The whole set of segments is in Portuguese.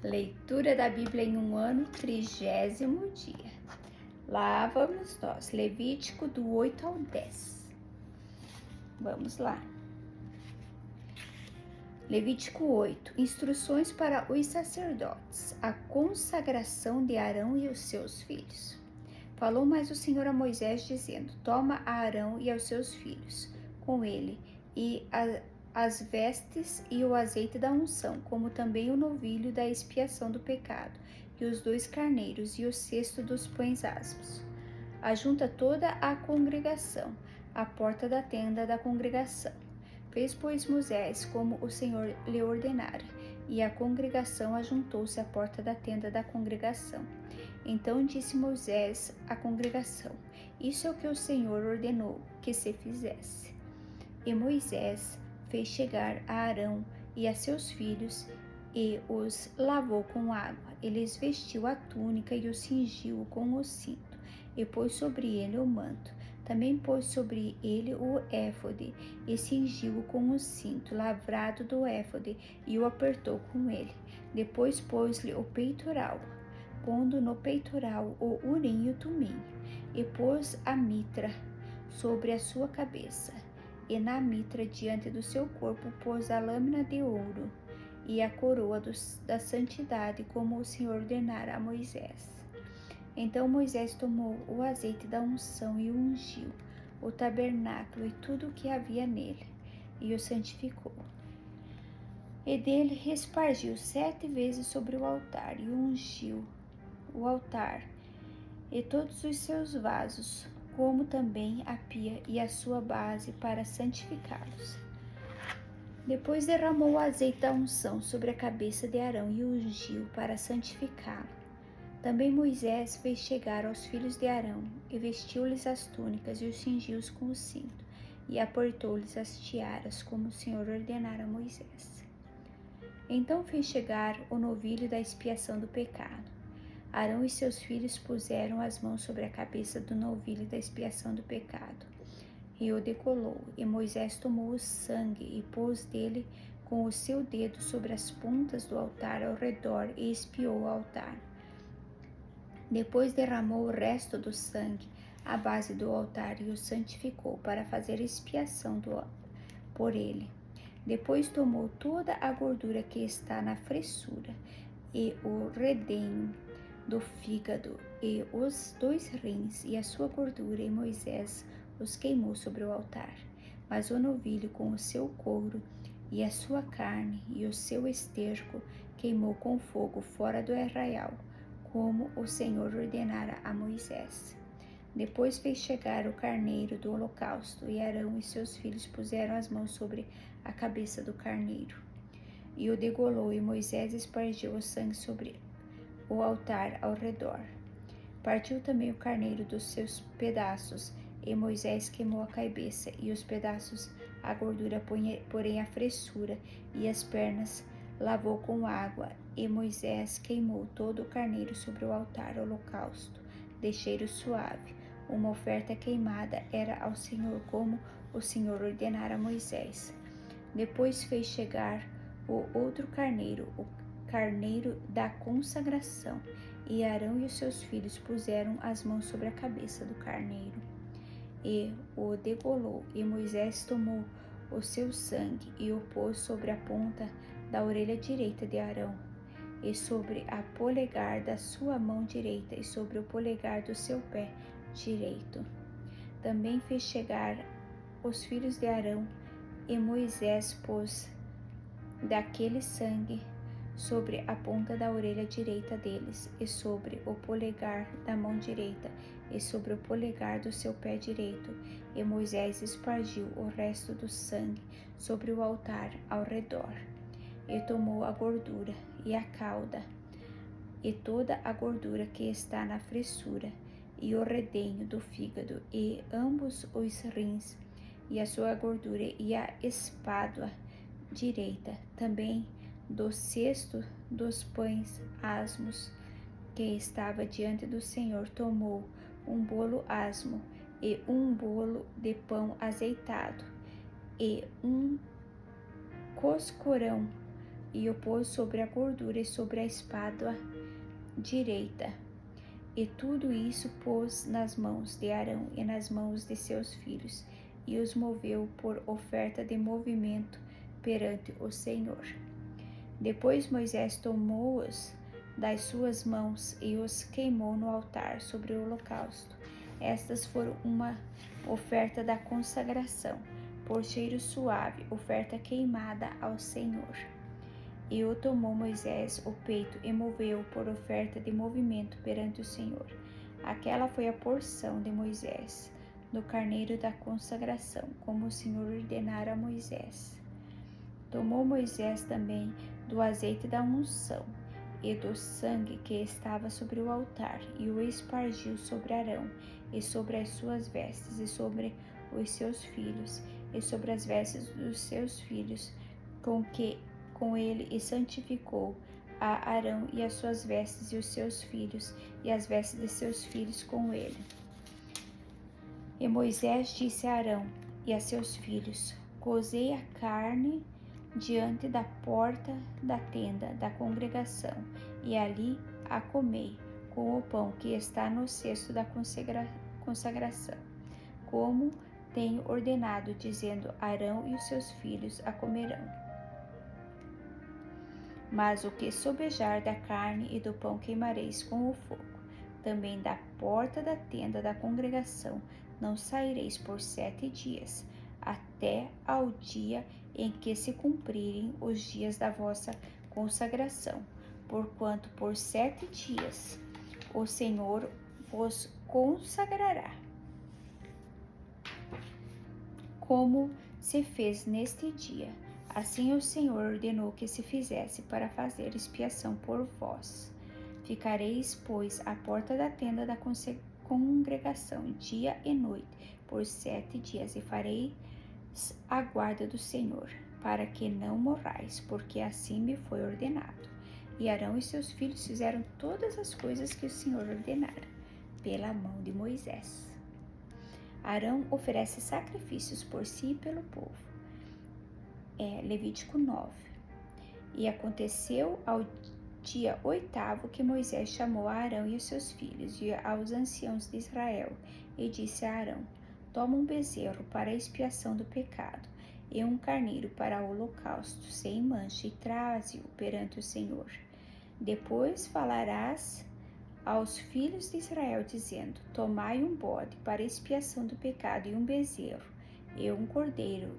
Leitura da Bíblia em um ano, 30º dia. Lá vamos nós, Levítico do 8 ao 10. Vamos lá. Levítico 8. Instruções para os sacerdotes. A consagração de Arão e os seus filhos. Falou mais o Senhor a Moisés, dizendo: Toma a Arão e aos seus filhos, com ele, e as vestes e o azeite da unção, como também o novilho da expiação do pecado, e os 2 carneiros, e o cesto dos pães asmos. Ajunta toda a congregação, à porta da tenda da congregação. Fez, pois, Moisés como o Senhor lhe ordenara, e a congregação ajuntou-se à porta da tenda da congregação. Então disse Moisés à congregação: Isso é o que o Senhor ordenou que se fizesse. E Moisés fez chegar a Arão e a seus filhos, e os lavou com água. Ele lhes vestiu a túnica e os cingiu com o cinto, e pôs sobre ele o manto. Também pôs sobre ele o éfode, e cingiu-o com o cinto lavrado do éfode, e o apertou com ele. Depois pôs-lhe o peitoral, pondo no peitoral o urim e o tumim, e pôs a mitra sobre a sua cabeça. E na mitra diante do seu corpo pôs a lâmina de ouro e a coroa da santidade, como o Senhor ordenara a Moisés. Então Moisés tomou o azeite da unção e ungiu o tabernáculo e tudo o que havia nele, e o santificou. E dele espargiu 7 vezes sobre o altar, e ungiu o altar e todos os seus vasos, como também a pia e a sua base, para santificá-los. Depois derramou o azeite da unção sobre a cabeça de Arão e o ungiu para santificá-lo. Também Moisés fez chegar aos filhos de Arão, e vestiu-lhes as túnicas e os cingiu-os com o cinto, e apertou-lhes as tiaras, como o Senhor ordenara a Moisés. Então fez chegar o novilho da expiação do pecado. Arão e seus filhos puseram as mãos sobre a cabeça do novilho da expiação do pecado, e o degolou. E Moisés tomou o sangue e pôs dele com o seu dedo sobre as pontas do altar ao redor, e expiou o altar. Depois derramou o resto do sangue à base do altar e o santificou para fazer expiação por ele. Depois tomou toda a gordura que está na fressura e o redenho do fígado e os 2 rins e a sua gordura, e Moisés os queimou sobre o altar. Mas o novilho com o seu couro e a sua carne e o seu esterco queimou com fogo fora do arraial, como o Senhor ordenara a Moisés. Depois fez chegar o carneiro do holocausto, e Arão e seus filhos puseram as mãos sobre a cabeça do carneiro, e o degolou, e Moisés espargiu o sangue sobre o altar ao redor. Partiu também o carneiro dos seus pedaços, e Moisés queimou a cabeça e os pedaços, a gordura, porém a fressura, e as pernas lavou com água, e Moisés queimou todo o carneiro sobre o altar holocausto, de cheiro suave. Uma oferta queimada era ao Senhor, como o Senhor ordenara a Moisés. Depois fez chegar o outro carneiro, o carneiro da consagração, e Arão e os seus filhos puseram as mãos sobre a cabeça do carneiro, e o degolou. E Moisés tomou o seu sangue e o pôs sobre a ponta da orelha direita de Arão, e sobre a polegar da sua mão direita, e sobre o polegar do seu pé direito. Também fez chegar os filhos de Arão, e Moisés pôs daquele sangue sobre a ponta da orelha direita deles, e sobre o polegar da mão direita, e sobre o polegar do seu pé direito. E Moisés espargiu o resto do sangue sobre o altar ao redor. E tomou a gordura e a cauda, e toda a gordura que está na fressura, e o redenho do fígado, e ambos os rins, e a sua gordura, e a espádua direita, também do cesto dos pães asmos que estava diante do Senhor. Tomou um bolo asmo, e um bolo de pão azeitado, e um coscorão, e o pôs sobre a gordura e sobre a espada direita. E tudo isso pôs nas mãos de Arão e nas mãos de seus filhos, e os moveu por oferta de movimento perante o Senhor. Depois Moisés tomou-os das suas mãos e os queimou no altar sobre o holocausto. Estas foram uma oferta da consagração, por cheiro suave, oferta queimada ao Senhor. E o tomou Moisés o peito e moveu por oferta de movimento perante o Senhor. Aquela foi a porção de Moisés, do carneiro da consagração, como o Senhor ordenara a Moisés. Tomou Moisés também do azeite da unção e do sangue que estava sobre o altar, e o espargiu sobre Arão, e sobre as suas vestes, e sobre os seus filhos, e sobre as vestes dos seus filhos, com ele, e santificou a Arão e as suas vestes e os seus filhos, e as vestes de seus filhos com ele. E Moisés disse a Arão e a seus filhos: cozei a carne diante da porta da tenda da congregação, e ali a comei, com o pão que está no cesto da consagração, como tenho ordenado, dizendo: Arão e os seus filhos a comerão. Mas o que sobejar da carne e do pão queimareis com o fogo. Também da porta da tenda da congregação não saireis por 7 dias, até ao dia em que se cumprirem os dias da vossa consagração, porquanto por 7 dias o Senhor vos consagrará, como se fez neste dia. Assim o Senhor ordenou que se fizesse para fazer expiação por vós. Ficareis, pois, à porta da tenda da congregação, dia e noite, por 7 dias, e fareis a guarda do Senhor, para que não morrais, porque assim me foi ordenado. E Arão e seus filhos fizeram todas as coisas que o Senhor ordenara, pela mão de Moisés. Arão oferece sacrifícios por si e pelo povo. Levítico 9. E aconteceu ao dia 8º que Moisés chamou a Arão e os seus filhos e aos anciãos de Israel, e disse a Arão: toma um bezerro para a expiação do pecado, e um carneiro para o holocausto, sem mancha, e traze-o perante o Senhor. Depois falarás aos filhos de Israel, dizendo: tomai um bode para a expiação do pecado, e um bezerro, e um cordeiro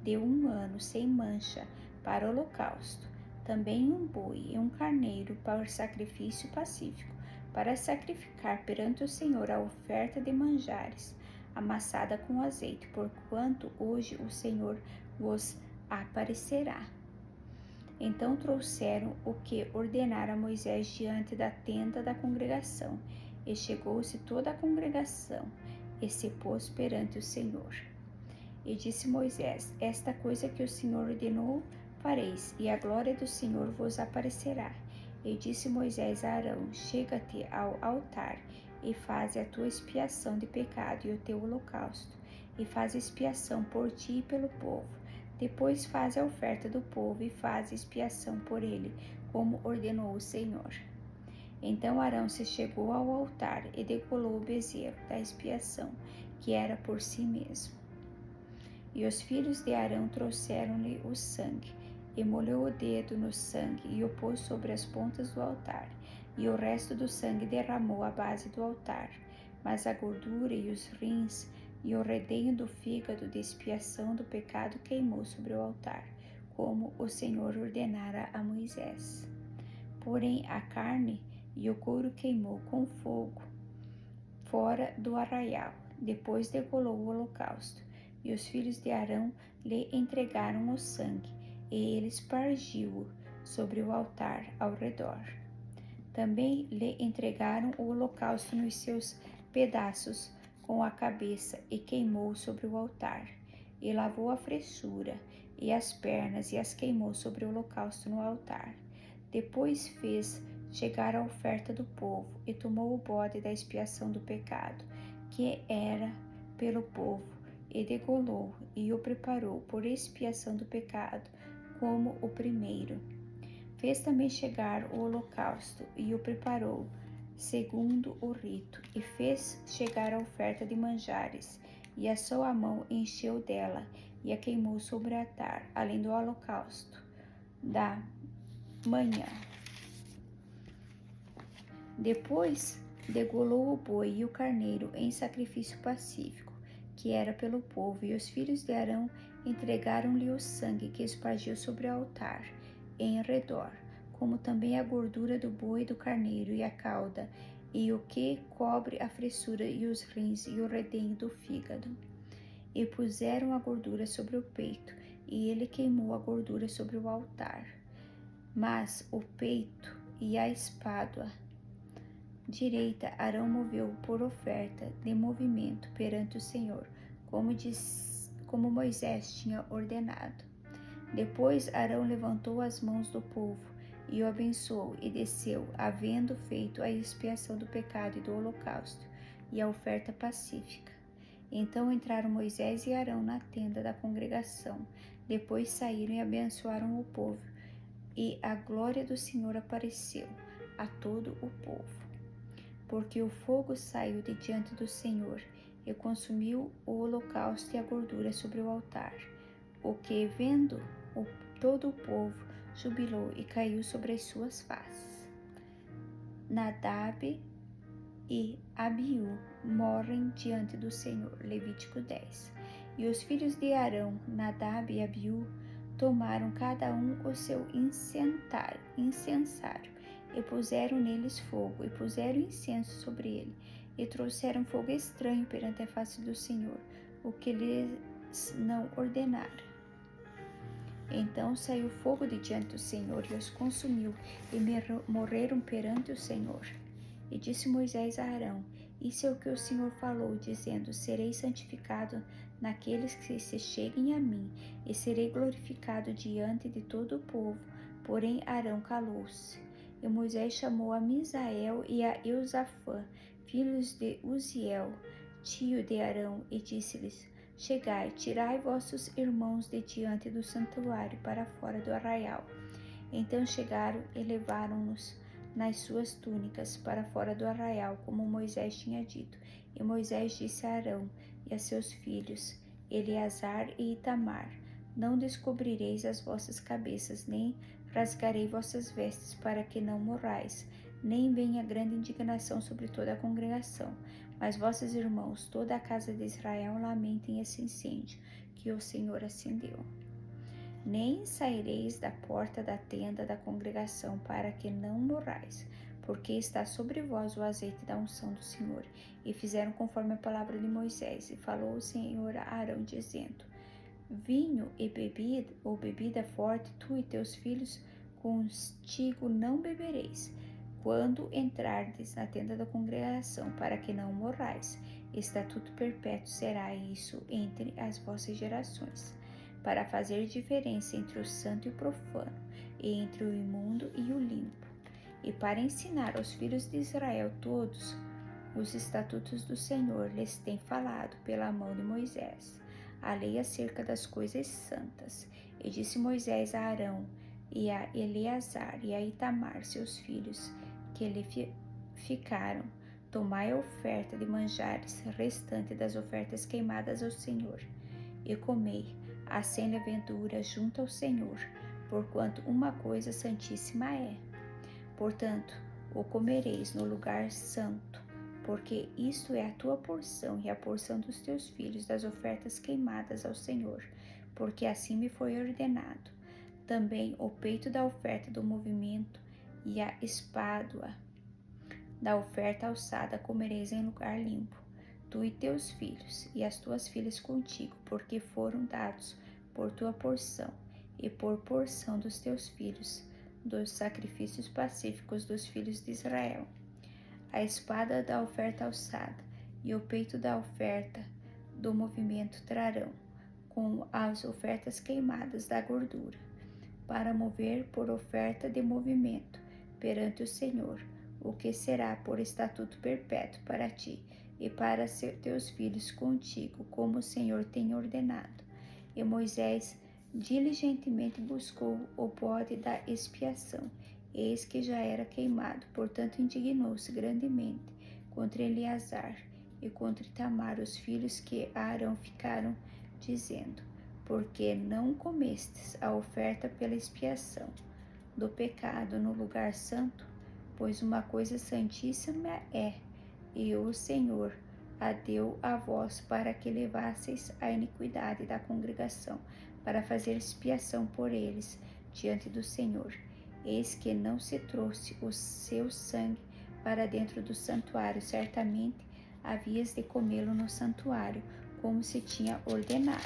de 1 ano sem mancha para o holocausto, também um boi e um carneiro para o sacrifício pacífico, para sacrificar perante o Senhor a oferta de manjares, amassada com azeite, porquanto hoje o Senhor vos aparecerá. Então trouxeram o que ordenara Moisés diante da tenda da congregação, e chegou-se toda a congregação, e se pôs perante o Senhor. E disse Moisés: esta coisa que o Senhor ordenou fareis, e a glória do Senhor vos aparecerá. E disse Moisés a Arão: chega-te ao altar, e faze a tua expiação de pecado e o teu holocausto, e faz expiação por ti e pelo povo. Depois faze a oferta do povo, e faz expiação por ele, como ordenou o Senhor. Então Arão se chegou ao altar e degolou o bezerro da expiação, que era por si mesmo. E os filhos de Arão trouxeram-lhe o sangue, e molhou o dedo no sangue, e o pôs sobre as pontas do altar, e o resto do sangue derramou à base do altar. Mas a gordura e os rins, e o redenho do fígado de expiação do pecado queimou sobre o altar, como o Senhor ordenara a Moisés. Porém a carne e o couro queimou com fogo fora do arraial. Depois degolou o holocausto. E os filhos de Arão lhe entregaram o sangue, e ele espargiu-o sobre o altar ao redor. Também lhe entregaram o holocausto nos seus pedaços com a cabeça, e queimou sobre o altar. E lavou a fressura e as pernas, e as queimou sobre o holocausto no altar. Depois fez chegar a oferta do povo, e tomou o bode da expiação do pecado, que era pelo povo, e degolou, e o preparou por expiação do pecado, como o primeiro. Fez também chegar o holocausto e o preparou, segundo o rito, e fez chegar a oferta de manjares, e assou a mão e encheu dela, e a queimou sobre o altar, além do holocausto da manhã. Depois degolou o boi e o carneiro em sacrifício pacífico, que era pelo povo, e os filhos de Arão entregaram-lhe o sangue que espargiu sobre o altar em redor, como também a gordura do boi e do carneiro, e a cauda, e o que cobre a fressura, e os rins, e o redenho do fígado. E puseram a gordura sobre o peito, e ele queimou a gordura sobre o altar. Mas o peito e a espádua direita Arão moveu por oferta de movimento perante o Senhor, como Moisés tinha ordenado. Depois Arão levantou as mãos do povo e o abençoou, e desceu, havendo feito a expiação do pecado e do holocausto e a oferta pacífica. Então entraram Moisés e Arão na tenda da congregação. Depois saíram e abençoaram o povo, e a glória do Senhor apareceu a todo o povo. Porque o fogo saiu de diante do Senhor e consumiu o holocausto e a gordura sobre o altar, o que, vendo todo o povo, jubilou e caiu sobre as suas faces. Nadab e Abiú morrem diante do Senhor. Levítico 10. E os filhos de Arão, Nadab e Abiú, tomaram cada um o seu incensário, e puseram neles fogo, e puseram incenso sobre ele, e trouxeram fogo estranho perante a face do Senhor, o que lhes não ordenara. Então saiu fogo de diante do Senhor e os consumiu, e morreram perante o Senhor. E disse Moisés a Arão: Isso é o que o Senhor falou, dizendo: Serei santificado naqueles que se cheguem a mim, e serei glorificado diante de todo o povo. Porém Arão calou-se. E Moisés chamou a Misael e a Eusafã, filhos de Uziel, tio de Arão, e disse-lhes: Chegai, tirai vossos irmãos de diante do santuário para fora do arraial. Então chegaram e levaram-nos nas suas túnicas para fora do arraial, como Moisés tinha dito. E Moisés disse a Arão e a seus filhos, Eleazar e Itamar: Não descobrireis as vossas cabeças, nem rasgarei vossas vestes, para que não morrais, nem venha grande indignação sobre toda a congregação. Mas vossos irmãos, toda a casa de Israel, lamentem esse incêndio que o Senhor acendeu. Nem saireis da porta da tenda da congregação, para que não morrais, porque está sobre vós o azeite da unção do Senhor. E fizeram conforme a palavra de Moisés. E falou o Senhor a Arão, dizendo: Vinho e bebida forte, tu e teus filhos contigo não bebereis, quando entrardes na tenda da congregação, para que não morrais. Estatuto perpétuo será isso entre as vossas gerações, para fazer diferença entre o santo e o profano, e entre o imundo e o limpo, e para ensinar aos filhos de Israel todos os estatutos do Senhor lhes tem falado pela mão de Moisés, a lei acerca das coisas santas. E disse Moisés a Arão e a Eleazar e a Itamar, seus filhos, que lhe ficaram: Tomai a oferta de manjares restante das ofertas queimadas ao Senhor, e comei a sem levedura junto ao Senhor, porquanto uma coisa santíssima é. Portanto, o comereis no lugar santo, porque isto é a tua porção e a porção dos teus filhos das ofertas queimadas ao Senhor, porque assim me foi ordenado. Também o peito da oferta do movimento e a espádua da oferta alçada comereis em lugar limpo, tu e teus filhos, e as tuas filhas contigo, porque foram dados por tua porção, e por porção dos teus filhos, dos sacrifícios pacíficos dos filhos de Israel. A espada da oferta alçada e o peito da oferta do movimento trarão, com as ofertas queimadas da gordura, para mover por oferta de movimento perante o Senhor, o que será por estatuto perpétuo para ti e para teus filhos contigo, como o Senhor tem ordenado. E Moisés diligentemente buscou o bode da expiação, eis que já era queimado. Portanto, indignou-se grandemente contra Eleazar e contra Itamar, os filhos que Arão ficaram, dizendo: porque não comestes a oferta pela expiação do pecado no lugar santo? Pois uma coisa santíssima é, e o Senhor a deu a vós para que levasseis a iniquidade da congregação, para fazer expiação por eles diante do Senhor. Eis que não se trouxe o seu sangue para dentro do santuário, certamente havias de comê-lo no santuário, como se tinha ordenado.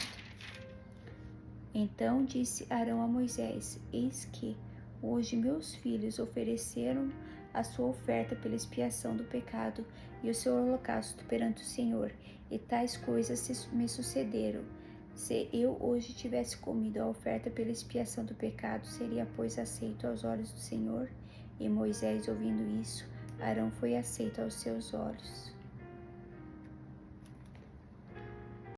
Então disse Arão a Moisés: eis que hoje meus filhos ofereceram a sua oferta pela expiação do pecado e o seu holocausto perante o Senhor, e tais coisas me sucederam. Se eu hoje tivesse comido a oferta pela expiação do pecado, seria, pois, aceito aos olhos do Senhor? E Moisés, ouvindo isso, Arão foi aceito aos seus olhos.